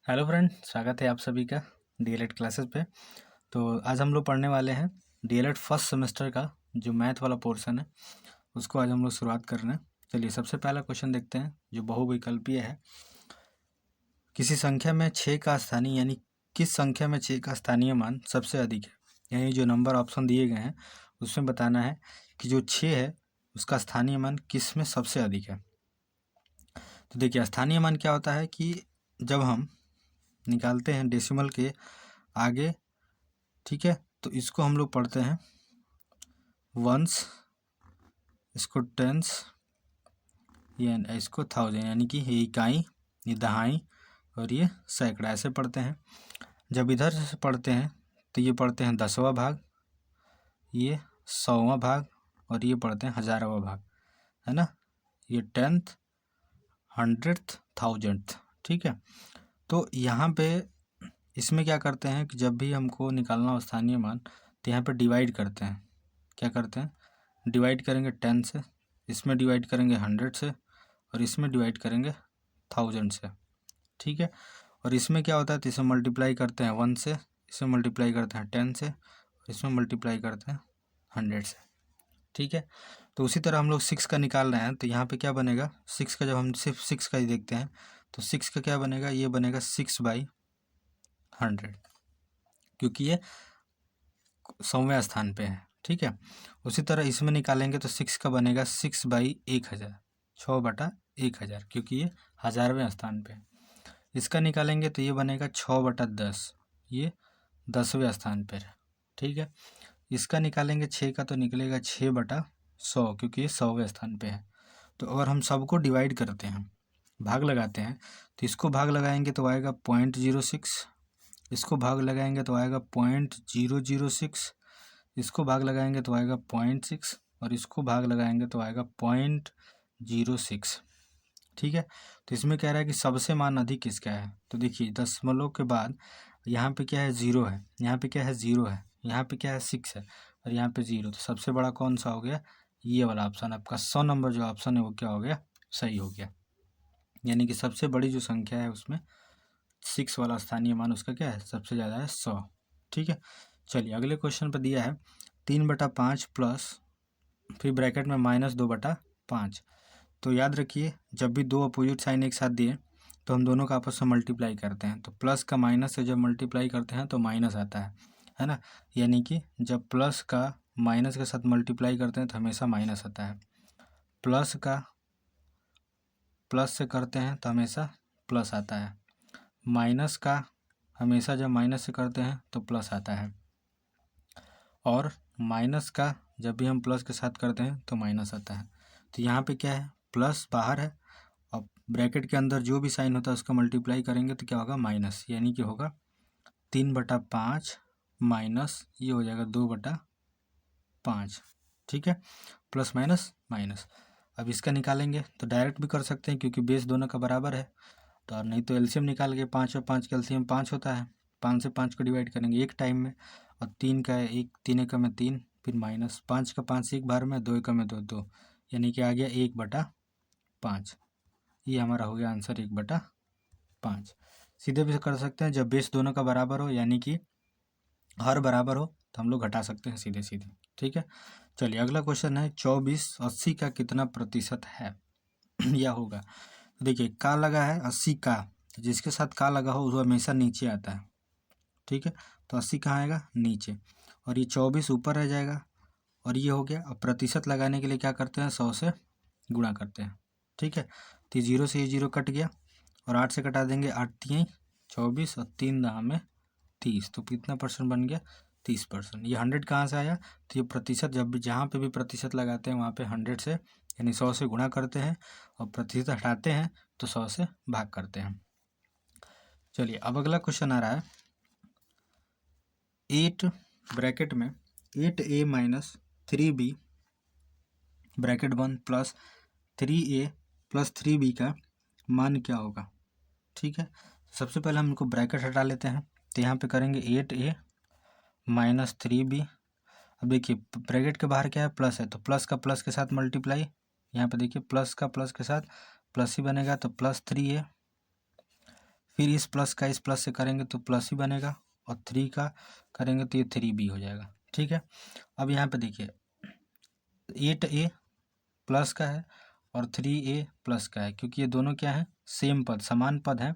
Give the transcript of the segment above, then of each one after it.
Hello friend, स्वागत है आप सभी का डीएलएड क्लासेस पे। तो आज हम लोग पढ़ने वाले हैं डीएलएड फर्स्ट सेमेस्टर का जो मैथ वाला पोर्शन है उसको आज हम लोग शुरुआत कर रहे हैं। चलिए सबसे पहला क्वेश्चन देखते हैं जो बहुविकल्पीय है। किसी संख्या में 6 का स्थानीय यानी किस संख्या में 6 का स्थानीय मान सबसे अधिक है, यानी जो नंबर ऑप्शन दिए गए हैं उसमें बताना है कि जो 6 है उसका स्थानीय मान किस में सबसे अधिक है। तो देखिए स्थानीय मान क्या होता है कि जब हम निकालते हैं डेसिमल के आगे, ठीक है, तो इसको हम लोग पढ़ते हैं वंस, इसको टेंस, ये इसको थाउजेंड, यानी कि ये इकाई, ये दहाई और ये सैकड़ा, ऐसे पढ़ते हैं। जब इधर से पढ़ते हैं तो ये पढ़ते हैं 10वां भाग, ये 100वां भाग और ये पढ़ते हैं 1000वां भाग, है ना। ये 10th, 100th, 1000th, ठीक है। तो यहाँ पे इसमें क्या करते हैं कि जब भी हमको निकालना हो स्थानीय मान तो यहाँ पे डिवाइड करते हैं। क्या करते हैं? डिवाइड करेंगे 10 से, इसमें डिवाइड करेंगे 100 से और इसमें डिवाइड करेंगे 1000 से, ठीक है। और इसमें क्या होता है तो इसे मल्टीप्लाई करते हैं 1 से, इसे मल्टीप्लाई करते हैं 10 से और इसमें मल्टीप्लाई करते हैं 100 से, ठीक है। तो उसी तरह हम लोग 6 का निकाल रहे हैं तो यहाँ पे क्या बनेगा, 6 का जब हम सिर्फ 6 का ही देखते हैं तो 6 का क्या बनेगा, ये बनेगा 6/100, क्योंकि ये 100वें स्थान पे है, ठीक है। उसी तरह इसमें निकालेंगे तो 6 का बनेगा 6/1000, 6/1000, क्योंकि ये 1000वें स्थान पे है। इसका निकालेंगे तो ये बनेगा 6/10, ये 10वें स्थान पर है, ठीक है। इसका निकालेंगे 6 का तो निकलेगा 6/100, क्योंकि ये 100वें स्थान पे है। तो अगर हम सबको डिवाइड करते हैं, भाग लगाते हैं, तो इसको भाग लगाएंगे तो आएगा 0.06, इसको भाग लगाएंगे तो आएगा 0.006, इसको भाग लगाएंगे तो आएगा 0.6 और इसको भाग लगाएंगे तो आएगा 0.06, ठीक है। तो इसमें कह रहा है कि सबसे मान अधिक किसका है। तो देखिए दशमलव के बाद यहाँ पे क्या है, 0 है, यहाँ पे क्या है, 0 है, यहाँ पे क्या है, 6 है और यहाँ पे 0। तो सबसे बड़ा कौन सा हो गया, ये वाला ऑप्शन, आपका 100 नंबर जो ऑप्शन है वो क्या हो गया, सही हो गया। यानी कि सबसे बड़ी जो संख्या है उसमें 6 वाला स्थानीय मान उसका क्या है, सबसे ज़्यादा है 100, ठीक है। चलिए अगले क्वेश्चन पर दिया है 3/5 प्लस, फिर ब्रैकेट में -2/5। तो याद रखिए जब भी दो अपोजिट साइन एक साथ दिए तो हम दोनों का आपस में मल्टीप्लाई करते हैं, तो प्लस का माइनस से जब मल्टीप्लाई करते हैं तो माइनस आता है ना। यानी कि जब प्लस का माइनस के साथ मल्टीप्लाई करते हैं तो हमेशा माइनस आता है, प्लस का प्लस से करते हैं तो हमेशा प्लस आता है, माइनस का हमेशा जब माइनस से करते हैं तो प्लस आता है, और माइनस का जब भी हम प्लस के साथ करते हैं तो माइनस आता है। तो यहाँ पे क्या है, प्लस बाहर है और ब्रैकेट के अंदर जो भी साइन होता है उसका मल्टीप्लाई करेंगे तो क्या होगा, माइनस, यानी कि होगा 3/5 माइनस ये हो जाएगा 2/5, ठीक है। Plus minus minus. अब इसका निकालेंगे तो डायरेक्ट भी कर सकते हैं क्योंकि बेस दोनों का बराबर है, तो और नहीं तो एलसीएम निकाल के 5 और 5 का एलसीएम 5 होता है, 5 से 5 को डिवाइड करेंगे एक टाइम में, और 3 का एक, 3 एकम में 3, फिर माइनस 5 का 5 एक बार में, 2 एकम में 2, 2, यानी कि आ गया 1/5। ये हमारा हो गया आंसर 1/5। सीधे भी कर सकते हैं जब बेस दोनों का बराबर हो, यानी कि हर बराबर हो तो हम लोग घटा सकते हैं सीधे सीधे, ठीक है। चलिए अगला क्वेश्चन है 24 80 का कितना प्रतिशत है या होगा। तो देखिए का लगा है 80 का, तो जिसके साथ का लगा हो वो हमेशा नीचे आता है, ठीक है। तो 80 कहाँ आएगा, नीचे, और ये 24 ऊपर रह जाएगा, और ये हो गया। अब प्रतिशत लगाने के लिए क्या करते हैं, 100 से गुणा करते हैं, ठीक है। तो 0 से ये 0 कट गया और 8 से कटा देंगे, 8 3 24 और 3 दाम में 30, तो कितना परसेंट बन गया, 30%। ये 100 कहाँ से आया, तो ये प्रतिशत जब भी जहाँ पे भी प्रतिशत लगाते हैं वहाँ पे 100 से यानी 100 से गुणा करते हैं और प्रतिशत हटाते हैं तो 100 से भाग करते हैं। चलिए अब अगला क्वेश्चन आ रहा है 8 ब्रैकेट में 8a minus 3b bracket 1 plus 3a plus 3b का मान क्या होगा, ठीक है। सबसे पहले हम इनको ब्रैकेट हटा लेते हैं, तो यहाँ पे करेंगे 8a माइनस 3b। अब देखिए ब्रैकेट के बाहर क्या है, प्लस है, तो प्लस का प्लस के साथ मल्टीप्लाई, यहाँ पे देखिए प्लस का प्लस के साथ प्लस ही बनेगा, तो +3a, फिर इस प्लस का इस प्लस से करेंगे तो प्लस ही बनेगा, और 3 का करेंगे तो ये 3b हो जाएगा। ठीक है, अब यहाँ पे देखिए 8a प्लस का है और 3a प्लस का है, क्योंकि ये दोनों क्या है, सेम पद, समान पद हैं,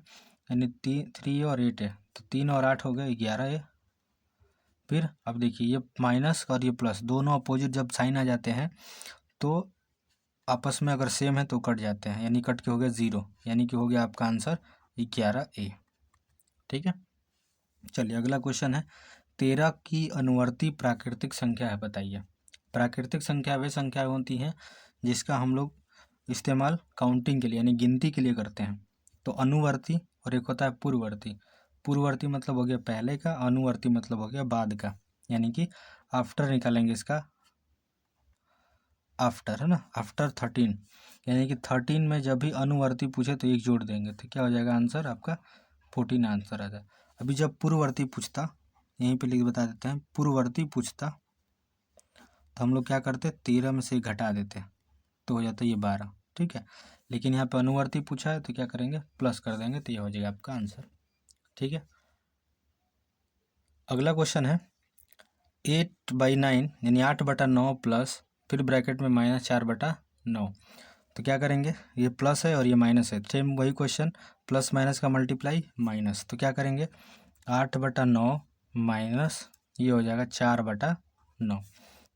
यानी 3 और 8 है, तो 3 और 8 हो गए 11a। फिर अब देखिए ये माइनस और ये प्लस दोनों अपोजिट जब साइन आ जाते हैं तो आपस में अगर सेम है तो कट जाते हैं, यानी कट के हो गया 0, यानी कि हो गया आपका आंसर 11a। ठीक है, चलिए अगला क्वेश्चन है, 13 की अनुवर्ती प्राकृतिक संख्या है, बताइए। प्राकृतिक संख्या वे संख्या होती हैं जिसका हम लोग इस्तेमाल काउंटिंग के लिए यानी गिनती के लिए करते हैं। तो अनुवर्ती और एक होता है पूर्ववर्ती। पूर्ववर्ती मतलब हो गया पहले का, अनुवर्ती मतलब हो गया बाद का, यानी कि आफ्टर निकालेंगे इसका, आफ्टर है ना, आफ्टर 13, यानी कि 13 में जब भी अनुवर्ती पूछे तो एक जोड़ देंगे तो क्या हो जाएगा आंसर आपका 14 आंसर आ जाए। अभी जब पूर्ववर्ती पूछता, यहीं पे लिख बता देते हैं, पूर्ववर्ती पूछता तो हम लोग क्या करते, 13 में से घटा देते तो हो जाता है ये 12। ठीक है, लेकिन यहाँ पे अनुवर्ती पूछा है तो क्या करेंगे, प्लस कर देंगे तो ये हो जाएगा आपका आंसर। ठीक है, अगला क्वेश्चन है 8/9 यानी 8/9 प्लस फिर ब्रैकेट में -4/9, तो क्या करेंगे, ये प्लस है और ये माइनस है, सेम वही क्वेश्चन, प्लस माइनस का मल्टीप्लाई माइनस, तो क्या करेंगे 8/9 माइनस ये हो जाएगा 4/9,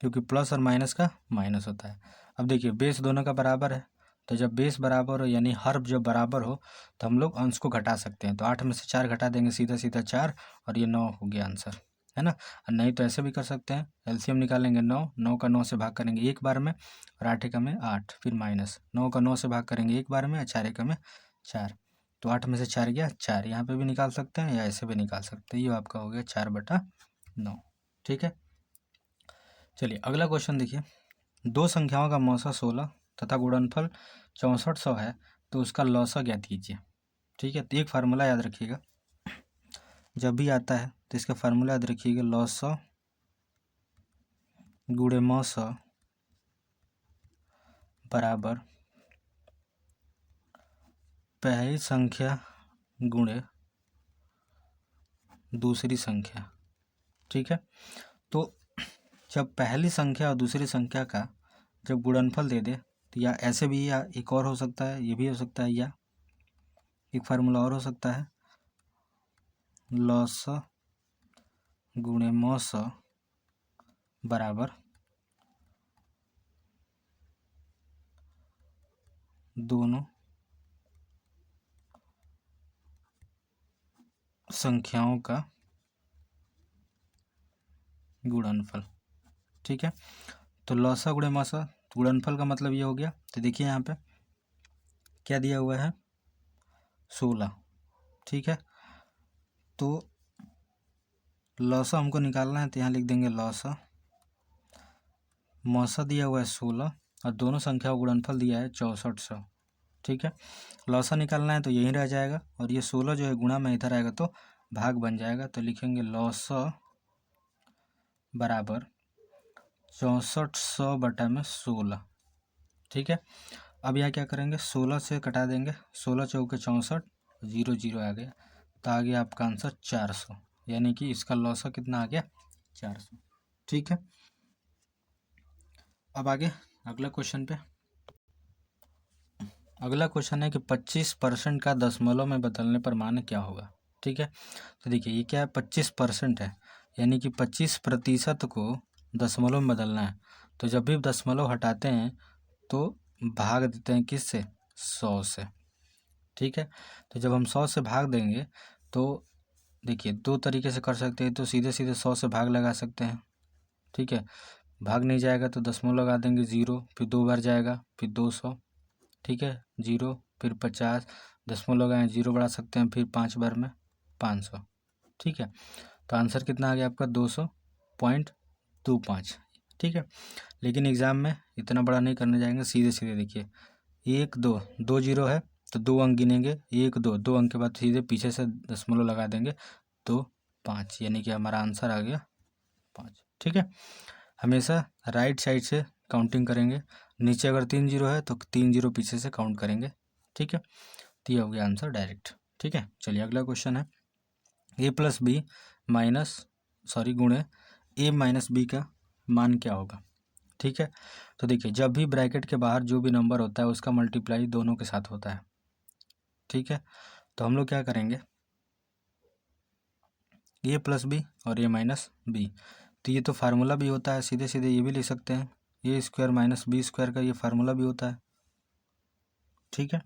क्योंकि प्लस और माइनस का माइनस होता है। अब देखिए बेस दोनों का बराबर है, तो जब बेस बराबर हो यानी हर जब बराबर हो तो हम लोग अंश को घटा सकते हैं, तो 8 में से 4 घटा देंगे, सीधा सीधा 4, और ये 9 हो गया आंसर, है ना। और नहीं तो ऐसे भी कर सकते हैं, एलसीएम निकालेंगे 9 का 9 से भाग करेंगे एक बार में, और 8 एकम में 8, फिर माइनस 9 का 9 से भाग करेंगे एक बार में, और 4 एकम में 4, तो 8 में से 4 गया 4, यहाँ पे भी निकाल सकते हैं या ऐसे भी निकाल सकते हैं, ये आपका हो गया 4/9। ठीक है, चलिए अगला क्वेश्चन देखिए, दो संख्याओं का मौसा 16 तथा गुणनफल 6400 है, तो उसका लौसा ज्ञात कीजिए। ठीक है, तो एक फार्मूला याद रखिएगा, जब भी आता है तो इसका फार्मूला याद रखिएगा, लौसा गुणे मौसा बराबर पहली संख्या गुणे दूसरी संख्या। ठीक है, तो जब पहली संख्या और दूसरी संख्या का जब गुणनफल दे दे तो या ऐसे भी, या एक और हो सकता है, ये भी हो सकता है, या एक फार्मूला और हो सकता है, लौसा गुणे मौसा बराबर दोनों संख्याओं का गुणनफल। ठीक है, तो लौसा गुणे मौसा, गुणनफल का मतलब ये हो गया, तो देखिए यहाँ पे क्या दिया हुआ है 16। ठीक है, तो लौसा हमको निकालना है, तो यहाँ लिख देंगे लौसा, मौसा दिया हुआ है 16 और दोनों संख्या का गुणनफल दिया है 6400। ठीक है, लौसा निकालना है तो यहीं रह जाएगा, और ये 16 जो है गुणा में इधर आएगा तो भाग बन जाएगा, तो लिखेंगे लौसा बराबर 6400/16। ठीक है, अब यहाँ क्या करेंगे, 16 से कटा देंगे, 16 चौके 64, 0 0 आ गया, तो आ गया आपका आंसर 400, यानी कि इसका लौसा कितना आ गया 400। ठीक है, अब आगे अगला क्वेश्चन पे, अगला क्वेश्चन है कि 25% का दशमलव में बदलने पर मान क्या होगा। ठीक है, तो देखिए ये क्या है, 25% है, यानी कि 25% को दशमलव में बदलना है, तो जब भी दशमलव हटाते हैं तो भाग देते हैं किससे, 100 से। ठीक है, तो जब हम 100 से भाग देंगे तो देखिए दो तरीके से कर सकते हैं, तो सीधे सीधे 100 से भाग लगा सकते हैं। ठीक है, भाग नहीं जाएगा तो दशमलव लगा देंगे 0, फिर 2 बार जाएगा फिर 200। ठीक है, 0 फिर 50, दशमलव लगाएं 0 बढ़ा सकते हैं, फिर 5 बार में 500। ठीक है, तो आंसर कितना आ गया आपका 200.25। ठीक है, लेकिन एग्ज़ाम में इतना बड़ा नहीं करने जाएंगे, सीधे सीधे देखिए 1 2 2 0 है तो 2 अंक गिनेंगे, 1 2 2 अंक के बाद सीधे पीछे से दशमलव लगा देंगे तो 5, यानी कि हमारा आंसर आ गया 5। ठीक है, हमेशा राइट साइड से काउंटिंग करेंगे, नीचे अगर 3 0 है तो 3 0 पीछे से काउंट करेंगे। ठीक है, तो ये हो गया आंसर डायरेक्ट। ठीक है। चलिए अगला क्वेश्चन है ए प्लस बी गुणे ए माइनस बी का मान क्या होगा। ठीक है, तो देखिए जब भी ब्रैकेट के बाहर जो भी नंबर होता है उसका मल्टीप्लाई दोनों के साथ होता है। ठीक है, तो हम लोग क्या करेंगे, ए प्लस बी और ए माइनस बी, तो ये तो फार्मूला भी होता है, सीधे सीधे ये भी लिख सकते हैं, ए स्क्वायर माइनस बी स्क्वायर का ये फार्मूला भी होता है। ठीक है,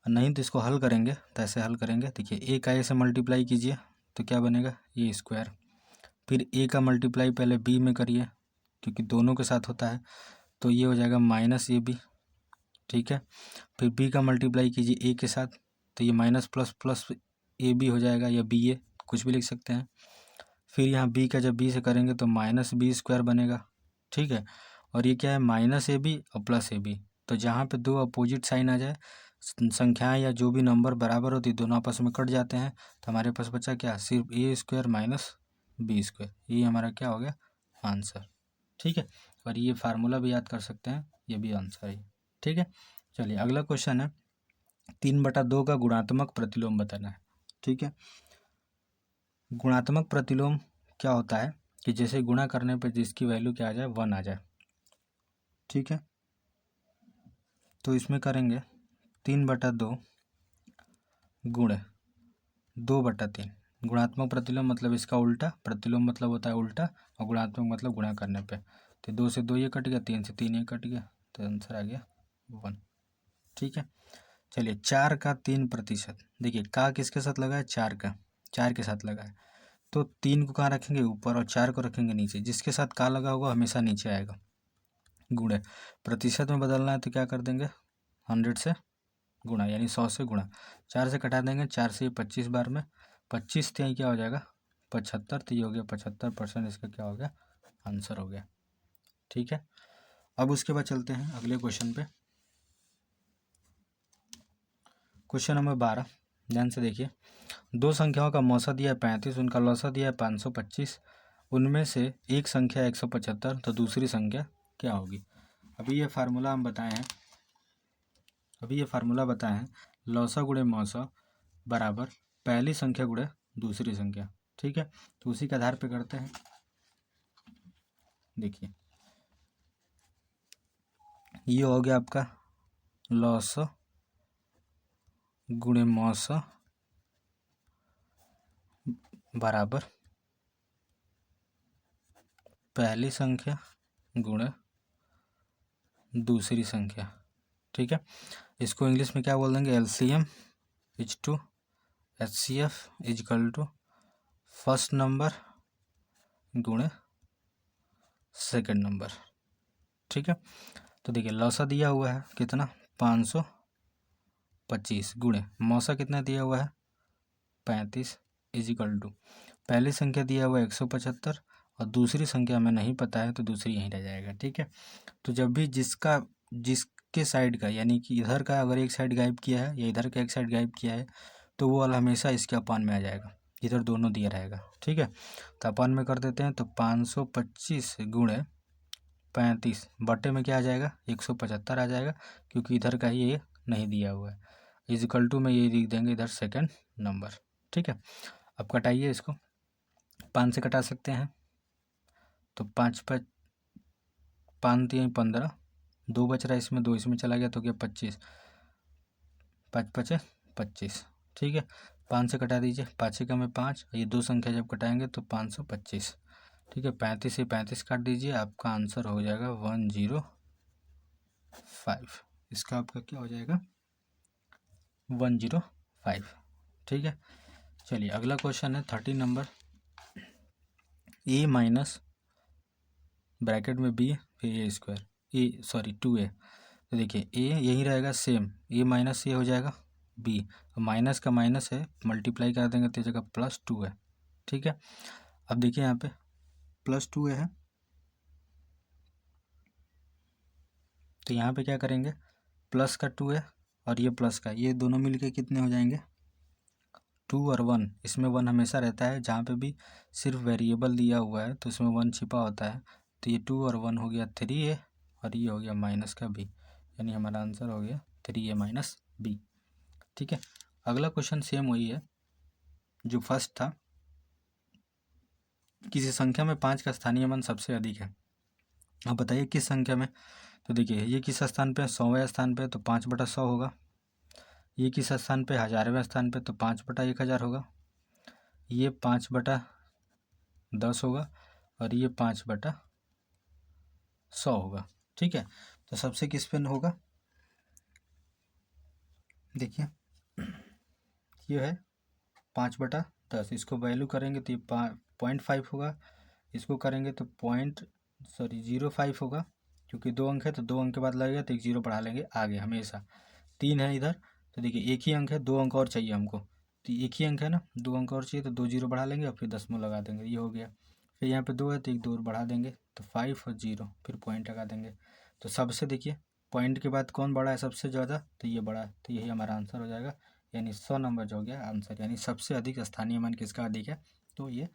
नहीं तो इसको हल करेंगे, तो ऐसे हल करेंगे, देखिए ए का ए से मल्टीप्लाई कीजिए तो क्या बनेगा ए स्क्वायर, फिर ए का मल्टीप्लाई पहले बी में करिए क्योंकि दोनों के साथ होता है, तो ये हो जाएगा माइनस ए बी। ठीक है, फिर बी का मल्टीप्लाई कीजिए ए के साथ, तो ये minus plus plus a b हो जाएगा, या बी ए कुछ भी लिख सकते हैं। फिर यहाँ बी का जब बी से करेंगे तो माइनस बी स्क्वायर बनेगा। ठीक है, और ये क्या है माइनस ए बी और प्लस ए बी, तो जहाँ पे दो अपोजिट साइन आ जाए, संख्याएं या जो भी नंबर बराबर होती है दोनों आपस में कट जाते हैं, तो हमारे पास बचा क्या, सिर्फ ए स्क्वायर माइनस बी स्क्वायर, ये हमारा क्या हो गया आंसर। ठीक है, और ये फार्मूला भी याद कर सकते हैं, ये भी आंसर है। ठीक है, चलिए अगला क्वेश्चन है 3/2 का गुणात्मक प्रतिलोम बताना है। ठीक है, गुणात्मक प्रतिलोम क्या होता है कि जैसे गुणा करने पर जिसकी वैल्यू क्या आ जाए 1 आ जाए। ठीक है, तो इसमें करेंगे 3/2 गुणे 2/3। गुणात्मक प्रतिलोम मतलब इसका उल्टा, प्रतिलोम मतलब होता है उल्टा, और गुणात्मक मतलब गुणा करने पे, तो 2 से 2 ये कट गया, 3 से 3 ये कट गया, तो आंसर आ गया 1। ठीक है, चलिए 4 का 3%, देखिए का किसके साथ लगा है, 4 का, 4 के साथ लगा है, तो 3 को कहाँ रखेंगे ऊपर और 4 को रखेंगे नीचे, जिसके साथ का लगा होगा हमेशा नीचे आएगा। गुणे प्रतिशत में बदलना है तो क्या कर देंगे 100 से गुणा, यानी 100 से गुणा, 4 से कटा देंगे, 4 से 25 बार में 25, तो क्या हो जाएगा 75, तो ये हो गया 75%, इसका क्या हो गया आंसर हो गया। ठीक है, अब उसके बाद चलते हैं अगले क्वेश्चन पे, क्वेश्चन नंबर 12, ध्यान से देखिए, दो संख्याओं का मौसा दिया है 35, उनका लौसा दिया है 525, उनमें से एक संख्या 175, तो दूसरी संख्या क्या होगी। अभी ये फार्मूला बताए हैं, लौसा गुणे मौसा बराबर पहली संख्या गुणे दूसरी संख्या। ठीक है, तो उसी के आधार पे करते हैं। देखिए ये हो गया आपका लौसा गुणे मौसा बराबर पहली संख्या गुणे दूसरी संख्या। ठीक है, इसको इंग्लिश में क्या बोल देंगे, LCM is to HCF equal to first number गुणे सेकंड नंबर। ठीक है, तो देखिए लौसा दिया हुआ है कितना 525 गुणे मौसा कितना दिया हुआ है 35 इजिकल टू पहली संख्या दिया हुआ है 175 और दूसरी संख्या हमें नहीं पता है, तो दूसरी यहीं रह जाएगा। ठीक है, तो जब भी जिसके साइड का, यानी कि इधर का अगर एक साइड गायब किया है या इधर का एक साइड गायब किया है, तो वो वाला हमेशा इसके अपान में आ जाएगा, इधर दोनों दिया रहेगा। ठीक है, तो अपान में कर देते हैं, तो 525 गुणे 35 बटे में क्या आ जाएगा 175 आ जाएगा, क्योंकि इधर का ही ये नहीं दिया हुआ है, इजिकल टू में ये लिख देंगे इधर सेकंड नंबर। ठीक है, अब कटाइए इसको, 5 से कटा सकते हैं, तो 5 3 15, 2 बच रहा है इसमें, 2 इसमें चला गया, तो क्या 25, 5 5 25। ठीक है, 5 से कटा दीजिए, 5 का में 5, ये दो संख्या जब कटाएंगे तो 525। ठीक है, 35 से 35 काट दीजिए, आपका आंसर हो जाएगा 105। इसका आपका क्या हो जाएगा 105। ठीक है, चलिए अगला क्वेश्चन है 13 नंबर, ए माइनस ब्रैकेट में बी फिर ए स्क्वायर 2a, तो देखिए ए यही रहेगा सेम, ए माइनस ए हो जाएगा बी, माइनस का माइनस है मल्टीप्लाई कर देंगे तो जगह +2 है। ठीक है, अब देखिए यहाँ पे +2 है, तो यहाँ पे क्या करेंगे प्लस का 2 है और ये प्लस का, ये दोनों मिलके कितने हो जाएंगे 2 और 1, इसमें 1 हमेशा रहता है, जहाँ पे भी सिर्फ वेरिएबल दिया हुआ है तो उसमें 1 छिपा होता है, तो ये 2 और 1 हो गया 3a और ये हो गया माइनस का b, यानी हमारा आंसर हो गया 3a माइनस b। ठीक है, अगला क्वेश्चन सेम वही है जो फर्स्ट था। किसी संख्या में 5 का स्थानीय मान सबसे अधिक है, अब बताइए किस संख्या में। तो देखिए ये किस स्थान पे है, 100वें स्थान पे, तो 5/100 होगा। ये किस स्थान पे, 1000वें स्थान पे, तो 5/1000 होगा। ये 5/10 होगा और ये 5/100 होगा। ठीक है, तो सबसे किस पे होगा, देखिए ये है 5/10, इसको वैल्यू करेंगे तो ये 0.5 होगा, इसको करेंगे तो 0.05 होगा, क्योंकि 2 अंक है तो 2 अंक के बाद लगेगा तो एक 0 बढ़ा लेंगे आगे हमेशा। 3 है इधर, तो देखिए एक ही अंक है, 2 अंक और चाहिए हमको, तो एक ही अंक है ना, 2 अंक और चाहिए तो 2 0 बढ़ा लेंगे और फिर दशमलव लगा देंगे, ये हो गया। फिर यहाँ पे 2 है तो एक 2 बढ़ा देंगे तो 5 और 0, फिर पॉइंट लगा देंगे। तो सबसे देखिए पॉइंट के बाद कौन बड़ा है सबसे ज़्यादा, तो ये बड़ा है, तो यही हमारा आंसर हो जाएगा, यानी 100 नंबर जो हो गया आंसर, यानी सबसे अधिक स्थानीय मान किसका अधिक है, तो ये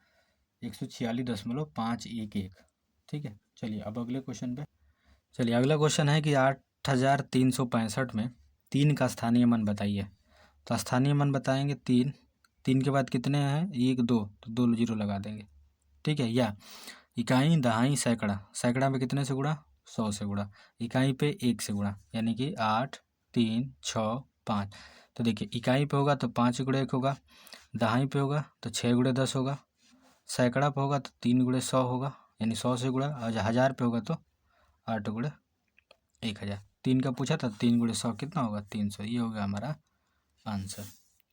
146.511। ठीक है, चलिए अब अगले क्वेश्चन पे चलिए। अगला क्वेश्चन है कि 8365 में 3 का स्थानीय मान बताइए। तो स्थानीय मान बताएंगे 3, 3 के बाद कितने हैं, 1 2, तो 2 0 लगा देंगे। ठीक है, या इकाई दहाई सैकड़ा, सैकड़ा में कितने से गुणा, 100 से गुणा, इकाई पे 1 से गुणा, यानी कि 8 3 6 5। तो देखिए इकाई पे होगा तो 5 × 1 होगा, दहाई पे होगा तो 6 × 10 होगा, सैकड़ा पे होगा तो 3 × 100 होगा, यानी 100 से गुणा, और 1000 पे होगा तो 8 × 1000। 3 का पूछा था, 3 × 100 कितना होगा, 300, ये हो गया हमारा आंसर।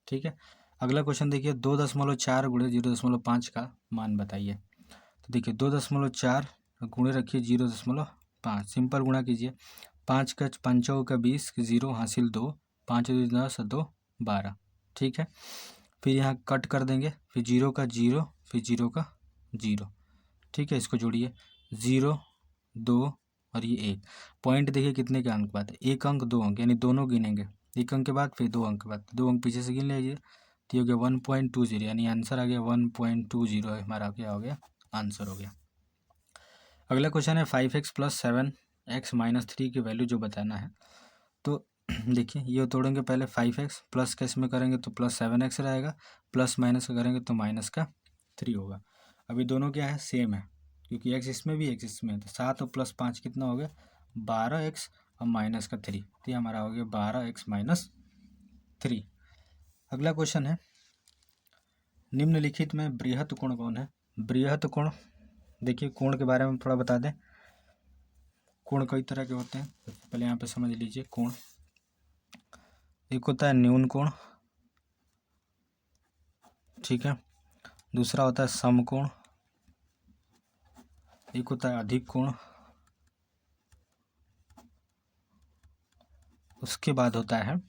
ठीक है, अगला क्वेश्चन देखिए, 2.4 × 0.5 का मान बताइए। तो देखिए 2.4 गुणे रखिए 0.5, सिंपल गुणा कीजिए, 5 का 5 का 20, 0 हासिल 2, 5 2 10 2 12। ठीक है, फिर यहाँ कट कर देंगे, फिर 0 का 0, फिर 0 का 0। ठीक है, इसको जोड़िए, 0 2 और ये 1। पॉइंट देखिए कितने के अंक बाद, 1 अंक 2 अंक, यानी दोनों गिनेंगे, 1 अंक के बाद फिर 2 अंक के बाद, 2 अंक पीछे से गिन लीजिए, तो ये हो गया 1.20, यानी आंसर आ गया 1.20 है हमारा, क्या हो गया, आंसर हो गया। अगला क्वेश्चन है 5x + 7x - 3 की वैल्यू जो बताना है। तो देखिए ये तोड़ेंगे पहले, 5x प्लस का इसमें करेंगे तो +7x रहेगा, प्लस माइनस का करेंगे तो -3 होगा। अभी दोनों क्या है, सेम है, क्योंकि x इसमें भी x इसमें है, तो 7 और +5 कितना हो गया, 12x और -3, तो ये हमारा हो गया 12x - 3। अगला क्वेश्चन है, निम्नलिखित में बृहत कोण कौन है। बृहत कोण, देखिए कोण के बारे में थोड़ा बता दें। कोण कई तरह के होते हैं, पहले यहाँ पे समझ लीजिए कोण। एक होता है न्यून कोण, ठीक है, दूसरा होता है समकोण, एक होता है अधिक कोण, उसके बाद होता है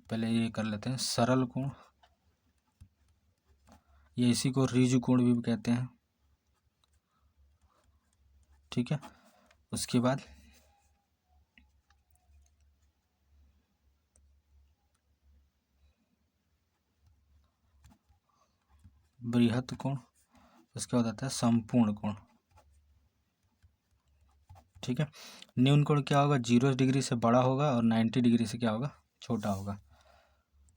पहले ये कर लेते हैं सरल कोण, ये इसी को ऋजु कोण भी कहते हैं। ठीक है, उसके बाद बृहत कोण, उसके बाद आता है संपूर्ण कोण। ठीक है, न्यून कोण क्या होगा, 0 डिग्री से बड़ा होगा और 90 डिग्री से क्या होगा, छोटा होगा।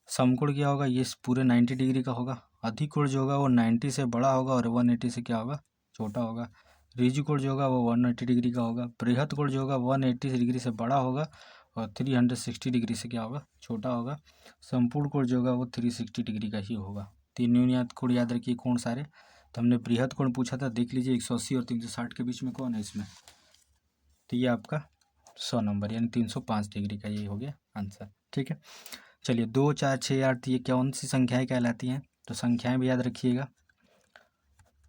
समकोण क्या होगा, ये पूरे 90 डिग्री का होगा। अधिक कोण जो होगा वो 90 से बड़ा होगा और 180 से क्या होगा, छोटा होगा। ऋजु कोण जो होगा वो 180 डिग्री का होगा। बृहत कोण जो होगा 180 डिग्री से बड़ा होगा और 360 डिग्री से क्या होगा, छोटा होगा। संपूर्ण कोण जो होगा वो 360 डिग्री का ही होगा। तीन न्यून कोण याद रखिए कोण सारे। तो हमने बृहत कोण पूछा था, देख लीजिए 180 और 360 के बीच में कौन है इसमें, तो ये आपका 100 नंबर, यानी 305 डिग्री का ये हो गया आंसर। ठीक है, चलिए 2 4 6 8 ये कौन सी संख्याएं कहलाती हैं, तो संख्याएं भी याद रखिएगा,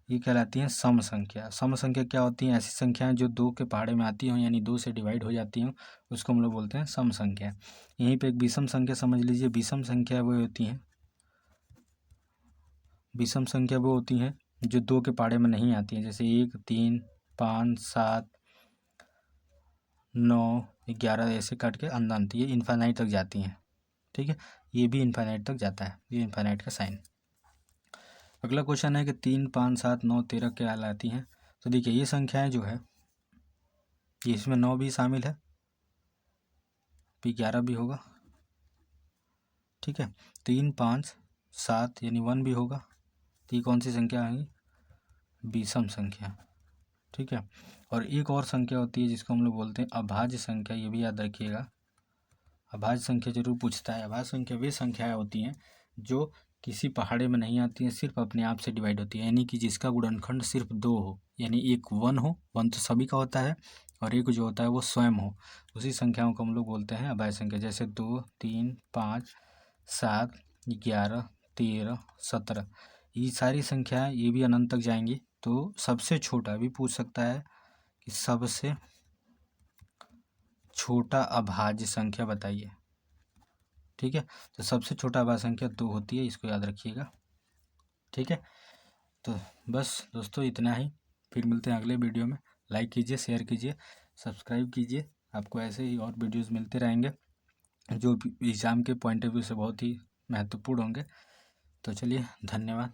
ये कहलाती हैं सम संख्या। सम संख्या क्या होती हैं, ऐसी संख्याएं जो 2 के पहाड़े में आती हों, यानी 2 से डिवाइड हो जाती हों, उसको हम लोग बोलते हैं सम संख्या। यहीं पे एक विषम संख्या समझ लीजिए। विषम संख्या वो होती हैं, विषम संख्या वो होती हैं जो 2 के पहाड़े में नहीं आती हैं, जैसे 1 3 5 7 9 11 ऐसे काट के अनंत, ये इन्फाइनाइट तक जाती हैं। ठीक है, ये भी इन्फाइनाइट तक जाता है, ये इन्फाइनाइट का साइन। अगला क्वेश्चन है कि 3 5 7 9 13 क्या कहलाती हैं। तो देखिए ये संख्याएं जो है, ये इसमें 9 भी शामिल है, P11 भी होगा, ठीक है। 3 5 7 यानी 1 भी होगा। तो ये कौन सी संख्या आएगी? विषम संख्या, ठीक है। और एक और संख्या होती है जिसको हम लोग बोलते हैं अभाज्य संख्या, ये भी याद रखिएगा। अभाज्य संख्या जरूर पूछता है। अभाज्य संख्या वे संख्याएं होती हैं जो किसी पहाड़े में नहीं आती हैं, सिर्फ अपने आप से डिवाइड होती है, यानी कि जिसका गुणनखंड सिर्फ 2 हो, यानी एक 1 हो, 1 तो सभी का होता है, और एक जो होता है वो स्वयं हो, उसी संख्याओं को हम लोग बोलते हैं अभाज्य संख्या। जैसे 2 3 5 7 11 13 17, ये सारी संख्याएं ये भी अनंत तक जाएंगी। तो सबसे छोटा भी पूछ सकता है कि सबसे छोटा अभाज्य संख्या बताइए, ठीक है। तो सबसे छोटा अभाज्य संख्या 2 होती है, इसको याद रखिएगा, ठीक है। तो बस दोस्तों इतना ही, फिर मिलते हैं अगले वीडियो में। लाइक कीजिए, शेयर कीजिए, सब्सक्राइब कीजिए, आपको ऐसे ही और वीडियोस मिलते रहेंगे जो एग्ज़ाम के पॉइंट ऑफ व्यू से बहुत ही महत्वपूर्ण होंगे। तो चलिए, धन्यवाद।